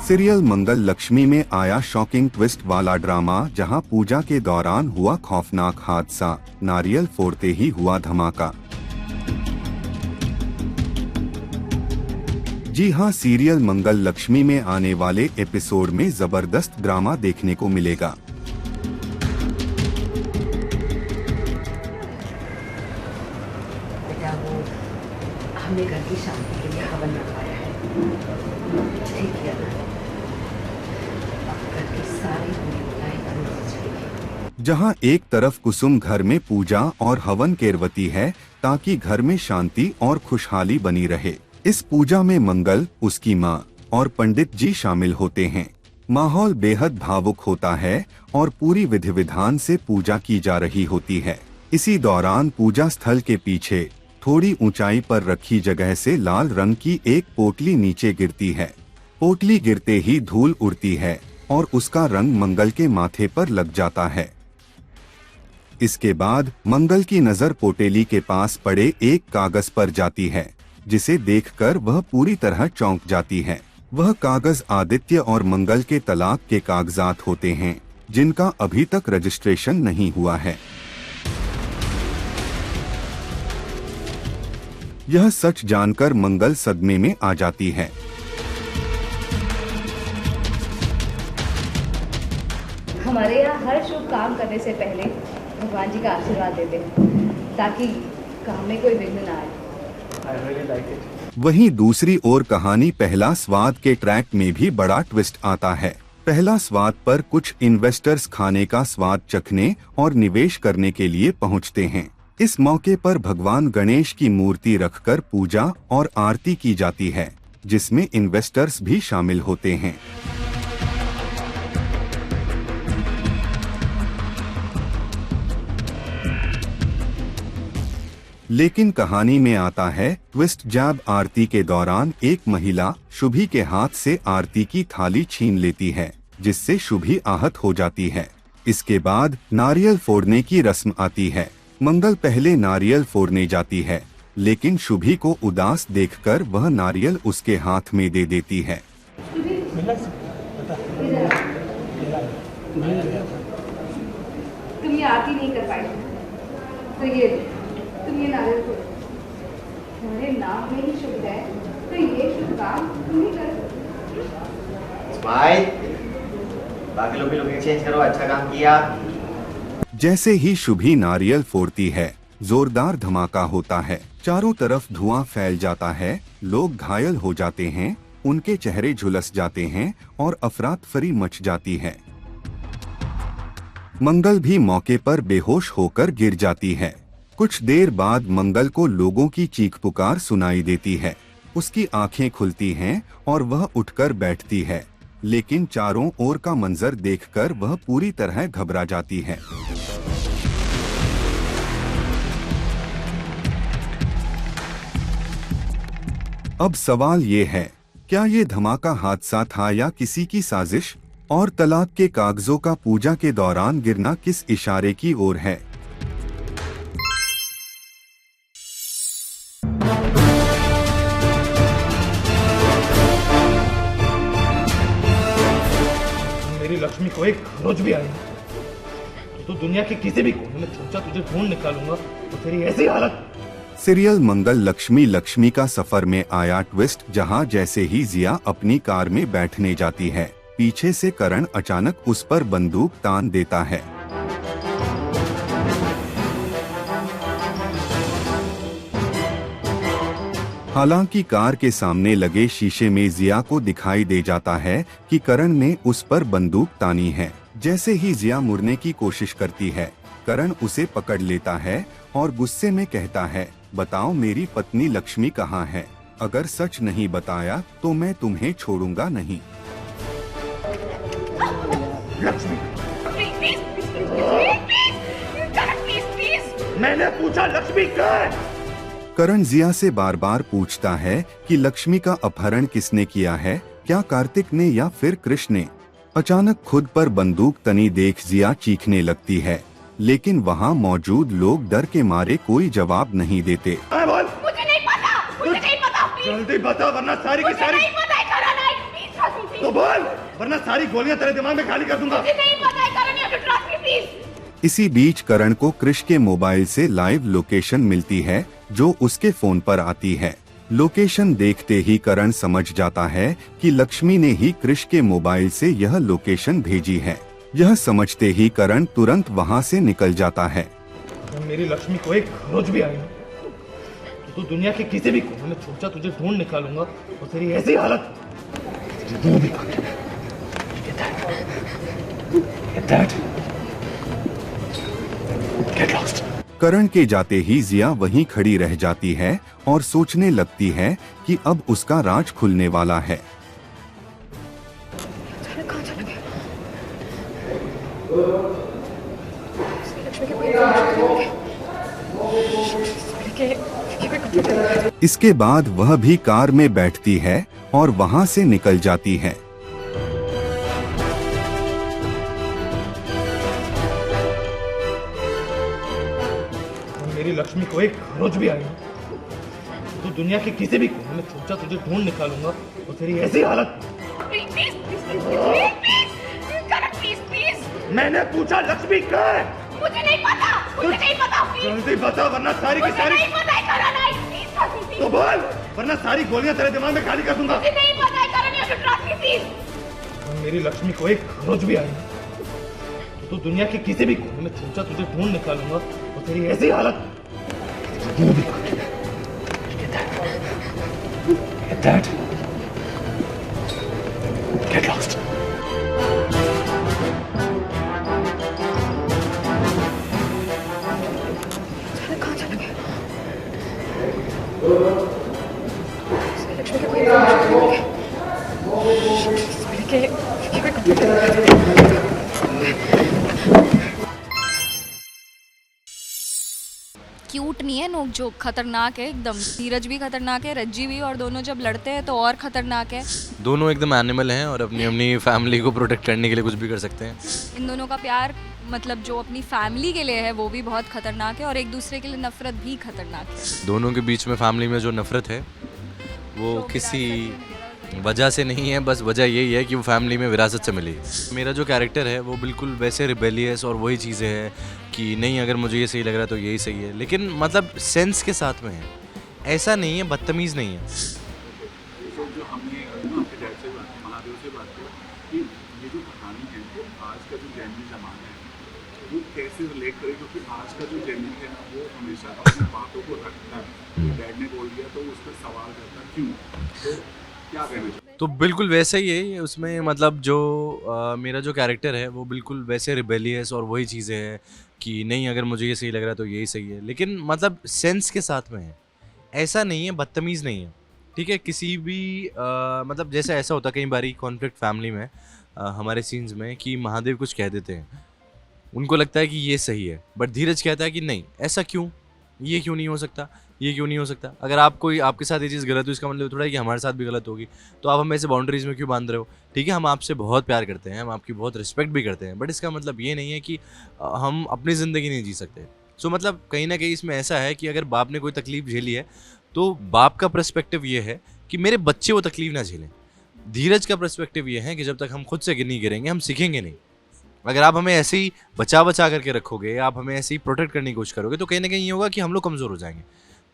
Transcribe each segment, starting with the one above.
Serial मंगल लक्ष्मी में आया shocking twist वाला ड्रामा, जहां पूजा के दौरान हुआ खौफनाक हादसा, नारियल फोड़ते ही हुआ धमाका। जी हां, सीरियल मंगल लक्ष्मी में आने वाले एपिसोड में जबरदस्त ड्रामा देखने को मिलेगा। बेटा, वो हमने घर की शांति के लिए हवन रखवाया है, ठीक किया ना? अब घर की सारी बुराई बंद हो जाएगी। जहां एक तरफ कुसुम घर में पूजा और हवन करवती है ताकि घर में शांति और खुशहाली बनी रहे। इस पूजा में मंगल, उसकी मां और पंडित जी शामिल होते हैं। माहौल बेहद भावुक होता है और पूरी विधि विधान से पूजा की जा रही होती है। इसी दौरान पूजा स्थल के पीछे थोड़ी ऊंचाई पर रखी जगह से लाल रंग की एक पोटली नीचे गिरती है। पोटली गिरते ही धूल उड़ती है और उसका रंग मंगल के माथे पर लग जाता है। इसके बाद मंगल की नजर पोटेली के पास पड़े एक कागज पर जाती है, जिसे देखकर वह पूरी तरह चौंक जाती है। वह कागज आदित्य और मंगल के तलाक के कागजात होते हैं, जिनका अभी तक रजिस्ट्रेशन नहीं हुआ है। यह सच जानकर मंगल सदमे में आ जाती है। हमारे यहाँ हर शुभ काम करने से पहले भगवान जी का आशीर्वाद देते हैं ताकि काम में कोई विघ्न ना आए। I really like it. वहीं दूसरी ओर कहानी पहला स्वाद के ट्रैक में भी बड़ा ट्विस्ट आता है। पहला स्वाद पर कुछ इन्वेस्टर्स खाने का स्वाद चखने और निवेश करने के लिए पहुंचते हैं। इस मौके पर भगवान गणेश की मूर्ति रखकर पूजा और आरती की जाती है, जिसमें इन्वेस्टर्स भी शामिल होते हैं। लेकिन कहानी में आता है ट्विस्ट, जब आरती के दौरान एक महिला शुभी के हाथ से आरती की थाली छीन लेती है, जिससे शुभी आहत हो जाती है। इसके बाद नारियल फोड़ने की रस्म आती है। मंगल पहले नारियल फोड़ने जाती है, लेकिन शुभी को उदास देखकर वह नारियल उसके हाथ में दे देती है। तुम ये आरती नहीं कर पाए तो ये तुम ये नारियल फोड़ो। तुम्हारे नाम में ही शुभ है तो ये शुभ काम तुम ही करो। बाकी लोग भी लोग चेंज करो, अच्छा काम किया। जैसे ही शुभी नारियल फोड़ती है, जोरदार धमाका होता है। चारों तरफ धुआं फैल जाता है, लोग घायल हो जाते हैं, उनके चेहरे झुलस जाते हैं और अफरा-तफरी मच जाती है। मंगल भी मौके पर बेहोश होकर गिर जाती है। कुछ देर बाद मंगल को लोगों की चीख पुकार सुनाई देती है। उसकी आंखें खुलती हैं और वह उठकर बैठती है, लेकिन चारों ओर का मंजर देखकर वह पूरी तरह घबरा जाती है। अब सवाल ये है, क्या ये धमाका हादसा था या किसी की साजिश? और तलाक के कागजों का पूजा के दौरान गिरना किस इशारे की ओर है? मेरी लक्ष्मी को एक रोज भी आई तो दुनिया के किसी भी कोने में छुपा तुझे ढूंढ निकालूंगा तो तेरी ऐसी हालत। सीरियल मंगल लक्ष्मी का सफर में आया ट्विस्ट, जहां जैसे ही जिया अपनी कार में बैठने जाती है, पीछे से करण अचानक उस पर बंदूक तान देता है। हालांकि कार के सामने लगे शीशे में जिया को दिखाई दे जाता है कि करण ने उस पर बंदूक तानी है। जैसे ही जिया मुड़ने की कोशिश करती है, करण उसे पकड़ लेता है और गुस्से में कहता है, बताओ मेरी पत्नी लक्ष्मी कहाँ है? अगर सच नहीं बताया तो मैं तुम्हें छोड़ूंगा नहीं। लक्ष्मी, मैंने पूछा लक्ष्मी कहाँ है? करण जिया से बार बार पूछता है कि लक्ष्मी का अपहरण किसने किया है, क्या कार्तिक ने या फिर कृष्ण ने? अचानक खुद पर बंदूक तनी देख जिया चीखने लगती है, लेकिन वहाँ मौजूद लोग डर के मारे कोई जवाब नहीं देते। मुझे नहीं पता, मुझे नहीं पता। जल्दी बता वरना सारी की सारी। नहीं पता है, करण, प्लीज तो बोल, वरना सारी गोलियां तेरे दिमाग में खाली कर दूंगा। इसी बीच करण को कृष के मोबाइल से लाइव लोकेशन मिलती है जो उसके फोन पर आती है। लोकेशन देखते ही करण समझ जाता है कि लक्ष्मी ने ही कृष के मोबाइल से यह लोकेशन भेजी है। यह समझते ही करण तुरंत वहां से निकल जाता है। अगर मेरी लक्ष्मी को एक खरोच भी आई ना, तो तू दुनिया के किसी भी कोने में छुप जा, तुझे ढूंढ निकालूंगा और तेरी ऐसी हालत वो भी कर दूंगा। Get that? Get lost. करण के जाते ही जिया वहीं खड़ी रह जाती है और सोचने लगती है कि अब उसका राज खुलने वाला है। इसके बाद वह भी कार में बैठती है और वहां से निकल जाती है। मेरी लक्ष्मी को एक खरोच भी आई ना, तो दुनिया के किसी भी कोने में छुप जा, तुझे ढूंढ निकालूंगा और तेरी ऐसी हालत। मैंने पूछा लक्ष्मी कहाँ है? मुझे नहीं पता जल्दी बता, वरना सारी की सारी। तो बोल, वरना सारी गोलियां तेरे दिमाग में खाली कर दूंगा। मेरी लक्ष्मी को एक खरोच भी आई ना, तो तू दुनिया के किसी भी कोने में छुप जा, तुझे ढूंढ निकालूंगा और तेरी ऐसी हालत वो भी कर दूंगा। Get that? Get lost. Cute नहीं है, नोकझोंक खतरनाक है एकदम। धीरज भी खतरनाक है, रज्जी भी, और दोनों जब लड़ते हैं तो और खतरनाक है। दोनों एकदम एनिमल हैं और अपनी अपनी फैमिली को प्रोटेक्ट करने के लिए कुछ भी कर सकते हैं। इन दोनों का प्यार मतलब जो अपनी फैमिली के लिए है वो भी बहुत खतरनाक है, और एक दूसरे के लिए नफरत भी खतरनाक है। दोनों के बीच में फैमिली में जो नफरत है वो किसी वजह से नहीं है, बस वजह यही है कि वो फैमिली में विरासत से मिली है। मेरा जो कैरेक्टर है वो बिल्कुल वैसे रिबेलियस और वही चीज़ें हैं कि नहीं, अगर मुझे ये सही लग रहा है तो यही सही है, लेकिन मतलब सेंस के साथ में है, ऐसा नहीं है, बदतमीज़ नहीं है। जो हमने आपके डैड से बात की, महादेव से बात की कि ये जो कहानी है आज का जो जेनजी ज़माना है वो कैसे रिलेट करे, क्योंकि आज का जो जेनजी है ना वो हमेशा अपनी बातों को रखता है। डैड ने बोल दिया तो उस पर सवाल करता है क्यों, तो क्या कहना चाहिए? तो बिल्कुल वैसे ही है उसमें, मतलब जो मेरा जो कैरेक्टर है वो बिल्कुल वैसे रिबेलियस और वही चीज़ें हैं कि नहीं, अगर मुझे ये सही लग रहा है तो यही सही है, लेकिन मतलब सेंस के साथ में है, ऐसा नहीं है, बदतमीज़ नहीं है। ठीक है, किसी भी मतलब जैसे ऐसा होता है कई बारी कॉन्फ्लिक्ट फैमिली में हमारे सीन्स में कि महादेव कुछ कह देते हैं, उनको लगता है कि ये सही है, बट धीरज कहता है कि नहीं, ऐसा क्यों, ये क्यों नहीं हो सकता, ये क्यों नहीं हो सकता। अगर आप कोई आपके साथ ये चीज़ गलत हो इसका मतलब थोड़ा है कि हमारे साथ भी गलत होगी, तो आप हमें ऐसे बाउंड्रीज़ में क्यों बांध रहे हो। ठीक है, हम आपसे बहुत प्यार करते हैं, हम आपकी बहुत रिस्पेक्ट भी करते हैं, बट इसका मतलब ये नहीं है कि हम अपनी ज़िंदगी नहीं जी सकते। सो मतलब कहीं ना कहीं इसमें ऐसा है कि अगर बाप ने कोई तकलीफ़ झेली है तो बाप का पर्सपेक्टिव ये है कि मेरे बच्चे वो तकलीफ़ ना झेलें। धीरज का पर्सपेक्टिव ये है कि जब तक हम खुद से नहीं गिरेंगे हम सीखेंगे नहीं। अगर आप हमें ऐसे ही बचा करके रखोगे, आप हमें ऐसे ही प्रोटेक्ट करने की कोशिश करोगे, तो कहीं ना कहीं ये होगा कि हम लोग कमज़ोर हो जाएंगे।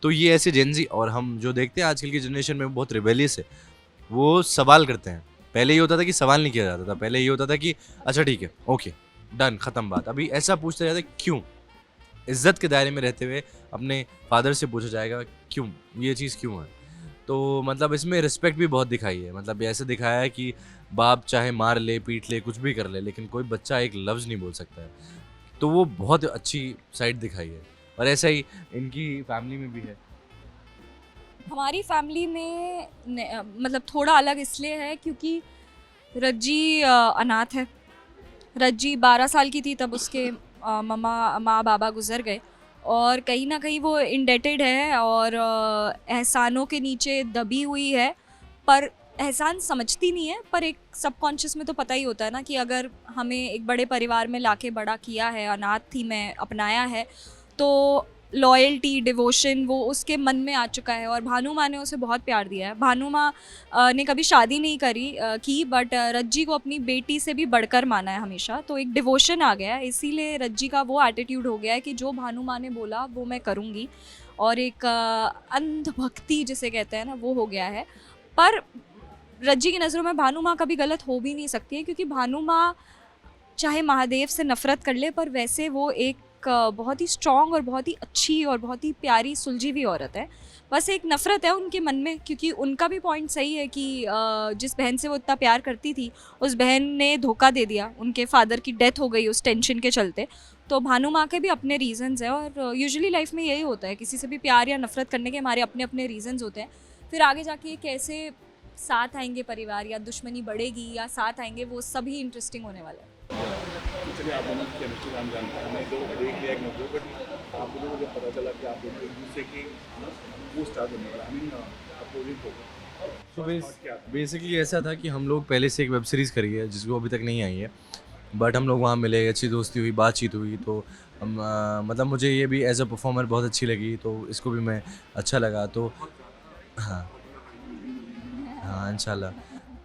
तो ये ऐसे जेनजी, और हम जो देखते हैं आजकल की जनरेशन में बहुत रिबेलियस है, वो सवाल करते हैं। पहले ये होता था कि सवाल नहीं किया जाता था, पहले ये होता था कि अच्छा ठीक है, ओके डन, ख़त्म बात। अभी ऐसा पूछते जाता है क्यों, इज्जत के दायरे में रहते हुए अपने फादर से पूछा जाएगा क्यों, ये चीज़ क्यों है। तो मतलब इसमें रिस्पेक्ट भी बहुत दिखाई है, मतलब ऐसे दिखाया है कि बाप चाहे मार ले, पीट ले, कुछ भी कर ले, लेकिन कोई बच्चा एक लफ्ज़ नहीं बोल सकता है। तो वो बहुत अच्छी साइड दिखाई है, और ऐसा ही इनकी फैमिली में भी है। हमारी फैमिली में मतलब थोड़ा अलग इसलिए है क्योंकि रज्जी अनाथ है। रज्जी 12 साल की थी तब उसके माँ बाबा गुजर गए, और कहीं ना कहीं वो इंडेटेड है और एहसानों के नीचे दबी हुई है, पर एहसान समझती नहीं है। पर एक सबकॉन्शियस में तो पता ही होता है ना कि अगर हमें एक बड़े परिवार में लाके बड़ा किया है, अनाथ थी मैं, अपनाया है, तो लॉयल्टी, डिवोशन वो उसके मन में आ चुका है और भानु माँ ने उसे बहुत प्यार दिया है। भानु माँ ने कभी शादी नहीं की, बट रज्जी को अपनी बेटी से भी बढ़कर माना है हमेशा। तो एक डिवोशन आ गया है, इसीलिए रज्जी का वो एटीट्यूड हो गया है कि जो भानु माँ ने बोला वो मैं करूँगी, और एक अंधभक्ति जिसे कहते हैं ना वो हो गया है। पर रज्जी की नज़रों में भानु माँ कभी गलत हो भी नहीं सकती है, क्योंकि भानु माँ चाहे महादेव से नफ़रत कर ले पर वैसे वो एक बहुत ही स्ट्रॉन्ग और बहुत ही अच्छी और बहुत ही प्यारी सुलझी हुई औरत है। बस एक नफ़रत है उनके मन में, क्योंकि उनका भी पॉइंट सही है कि जिस बहन से वो इतना प्यार करती थी उस बहन ने धोखा दे दिया, उनके फादर की डेथ हो गई उस टेंशन के चलते। तो भानु माँ के भी अपने रीजंस हैं, और यूजुअली लाइफ में यही होता है, किसी से भी प्यार या नफ़रत करने के हमारे अपने अपने रीजंस होते हैं। फिर आगे जाके ये कैसे साथ आएंगे परिवार, या दुश्मनी बढ़ेगी या साथ आएंगे, वो सभी इंटरेस्टिंग होने वाला है। चलिए आप दोनों की केमिस्ट्री हम जानते हैं, हमने तो देख लिया एक नजर, बट आप लोगों को जब पता चला कि आप दोनों एक दूसरे के वो स्टार्ट होने वाला, आई मीन अपोजिट होगा, तो बेसिकली ऐसा था कि हम लोग पहले से एक वेब सीरीज़ करी है जिसको अभी तक नहीं आई है, बट हम लोग वहाँ मिले, अच्छी दोस्ती हुई, बातचीत हुई। तो हम मतलब मुझे ये भी एज अ परफॉर्मर बहुत अच्छी लगी, तो इसको भी मैं अच्छा लगा। तो हाँ हाँ इंशाल्लाह।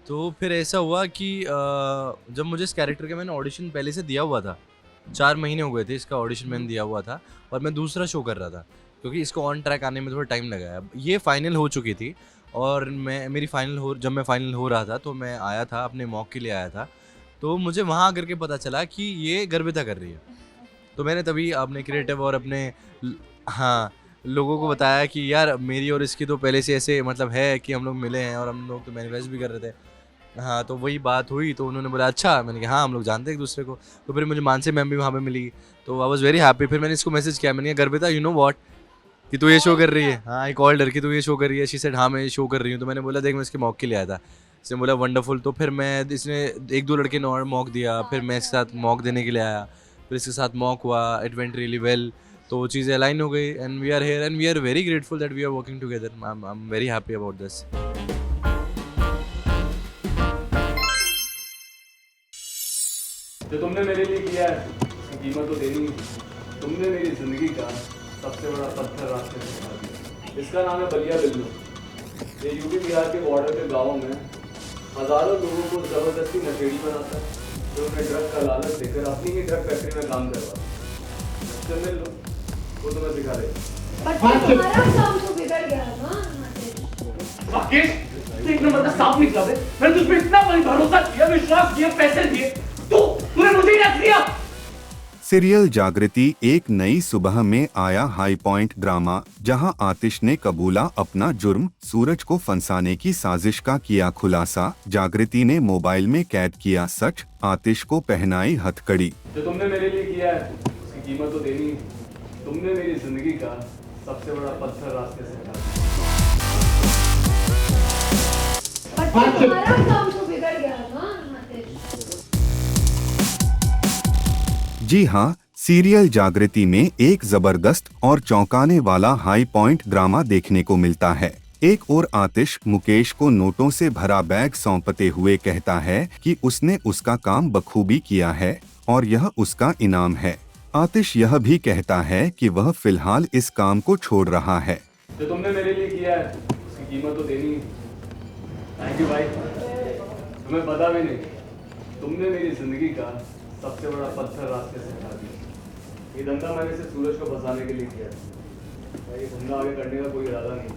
तो फिर ऐसा हुआ कि जब मुझे इस कैरेक्टर का मैंने ऑडिशन पहले से दिया हुआ था, 4 महीने हो गए थे इसका ऑडिशन मैंने दिया हुआ था, और मैं दूसरा शो कर रहा था क्योंकि इसको ऑन ट्रैक आने में थोड़ा टाइम लगा है। ये फाइनल हो चुकी थी, और जब मैं फाइनल हो रहा था तो मैं आया था, अपने मॉक के लिए आया था। तो मुझे वहाँ करके पता चला कि ये गर्भिता कर रही है। तो मैंने तभी अपने क्रिएटिव और अपने हाँ लोगों को बताया कि यार मेरी और इसकी तो पहले से ऐसे मतलब है कि हम लोग मिले हैं और हम लोग तो मैनिफेस्ट भी कर रहे थे। हाँ, तो वही बात हुई, तो उन्होंने बोला अच्छा। मैंने कहा हाँ हम लोग जानते हैं एक दूसरे को। तो फिर मुझे मानसी मैम भी वहाँ पे मिली, तो आई वाज वेरी हैप्पी। फिर मैंने इसको मैसेज किया, मैंने कहा गर्भिता यू नो व्हाट कि तू ये शो कर रही है। हाँ, आई कॉल्ड हर कि तू ये शो कर रही है। शी सेड हाँ मैं ये शो कर रही हूँ। तो मैंने बोला देख मैं इसके मॉक के लिए आया था। इसने बोला वंडरफुल। तो फिर इसने 1-2 लड़के ने और मॉक दिया, फिर मैं इसके साथ मॉक देने के लिए आया, फिर इसके साथ मॉक हुआ, इट वेंट रियली वेल। तो चीज़ें अलाइन हो गई and we are here and we are very grateful that we are working together. I am very happy about this. जो तुमने मेरे लिए किया है उसकी कीमत तो देनी है। तुमने मेरी ज़िंदगी का सबसे बड़ा पत्थर रास्ते से हटा दिया। इसका नाम है बलिया बिल्लू। ये यूपी बिहार के बॉर्डर के गाँव में हज़ारों लोगों को ज़बरदस्ती नशेड़ी बनाता है, जो उन्हें ड्रग का लालच देकर अपनी ही ड्रग फैक्ट्री में काम करवाता है। मुझसे मिल लो, वो तुम्हें सिखा देगा। तुम्हारा काम तो बिगड़ गया ना राकेश, एक नंबर का सांप निकला बे। मैंने तुझ पे इतना भरोसा किया, विश्वास किया, पैसे दिए, तूने मुझे ही रख दिया। सीरियल जागृति एक नई सुबह में आया हाई पॉइंट ड्रामा, जहां आतिश ने कबूला अपना जुर्म, सूरज को फंसाने की साजिश का किया खुलासा। जागृति ने मोबाइल में कैद किया सच, आतिश को पहनाई हथकड़ी। जो तुमने मेरे लिए किया है उसकी कीमत तो देनी है। तुमने मेरी जिंदगी का सबसे बड़ा पत्थर रास्ते से हटा दिया। तुम्हारा काम तो बिगड़ गया ना। जी हाँ, सीरियल जागृति में एक जबरदस्त और चौंकाने वाला हाई पॉइंट ड्रामा देखने को मिलता है। एक ओर आतिश मुकेश को नोटों से भरा बैग सौंपते हुए कहता है कि उसने उसका काम बखूबी किया है और यह उसका इनाम है। आतिश यह भी कहता है कि वह फिलहाल इस काम को छोड़ रहा है। जो तुमने मेरे लिए किया है उसकी कीमत तो देनी है। थैंक यू भाई। तुम्हें पता भी नहीं, तुमने मेरी जिंदगी का सबसे बड़ा पत्थर रास्ते से हटा दिया। ये धंधा मैंने सिर्फ सूरज को फंसाने के लिए किया था। ये धंधा आगे करने का कोई इरादा नहीं,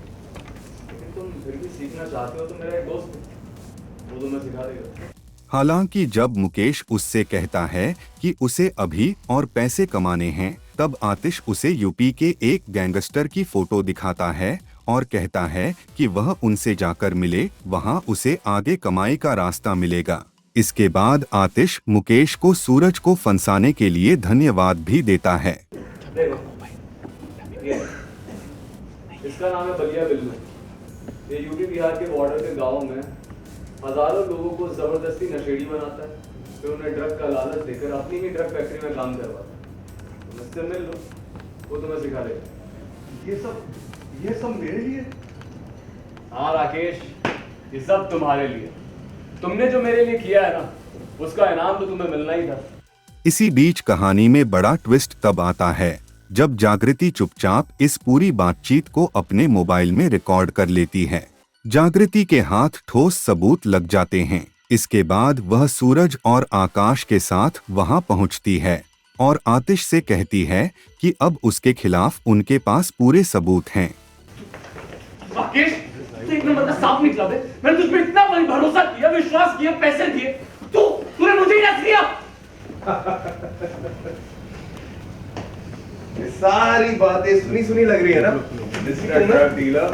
लेकिन तुम फिर भी सीखना चाहते हो तो मेरा एक दोस्त है, वो तुम्हें सिखा देगा। हालांकि जब मुकेश उससे कहता है कि उसे अभी और पैसे कमाने हैं, तब आतिश उसे यूपी के एक गैंगस्टर की फोटो दिखाता है और कहता है कि वह उनसे जाकर मिले, वहां उसे आगे कमाई का रास्ता मिलेगा। इसके बाद आतिश मुकेश को सूरज को फंसाने के लिए धन्यवाद भी देता है। इसका नाम है बलिया बिल्लू। ये यूपी बिहार के बॉर्डर के गाँव में हजारों लोगों को जबरदस्ती नशेड़ी बनाता है, फिर उन्हें ड्रग का लालच देकर अपनी ही ड्रग फैक्ट्री में काम करवाता है। मुझसे मिल लो, वो तुम्हें सिखा देगा। ये सब मेरे लिए? हाँ राकेश, ये सब तुम्हारे लिए। तुमने जो मेरे लिए किया है ना, उसका इनाम तो तुम्हें मिलना ही था। इसी बीच कहानी में बड़ा ट्विस्ट तब आता है जब जागृति चुपचाप इस पूरी बातचीत को अपने मोबाइल में रिकॉर्ड कर लेती है। जागृति के हाथ ठोस सबूत लग जाते हैं। इसके बाद वह सूरज और आकाश के साथ वहां पहुंचती है और आतिश से कहती है कि अब उसके खिलाफ उनके पास पूरे सबूत हैं। राकेश, तू एक नंबर का सांप निकला बे। मैंने तुझ पे इतना भरोसा किया, विश्वास किया, पैसे दिए, तूने मुझे ही रख दिया। ये सारी बातें सुनी सुनी लग रही है ना मिस्टर ड्रग डीलर।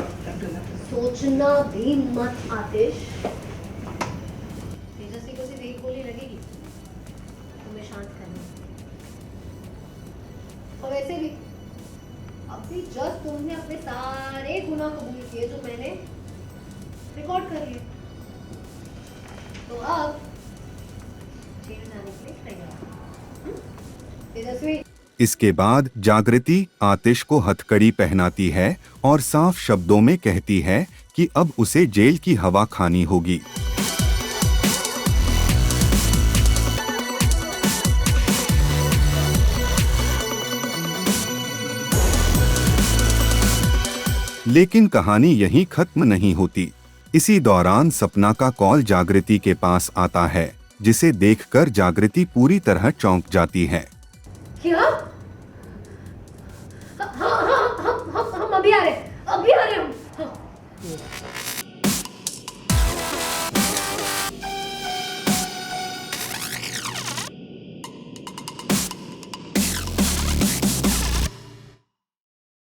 सोचना भी मत आतिश, तेजस्वी को सिर्फ एक गोली लगेगी, तुम्हें शांत करना। और वैसे भी अभी जस्ट तुमने अपने सारे गुनाह कबूल किए जो मैंने रिकॉर्ड कर लिए, तो अब जेल जाने के लिए तैयार। तेजस्वी, इसके बाद जागृति आतिश को हथकड़ी पहनाती है और साफ शब्दों में कहती है कि अब उसे जेल की हवा खानी होगी। लेकिन कहानी यहीं खत्म नहीं होती। इसी दौरान सपना का कॉल जागृति के पास आता है, जिसे देखकर जागृति पूरी तरह चौंक जाती है। क्या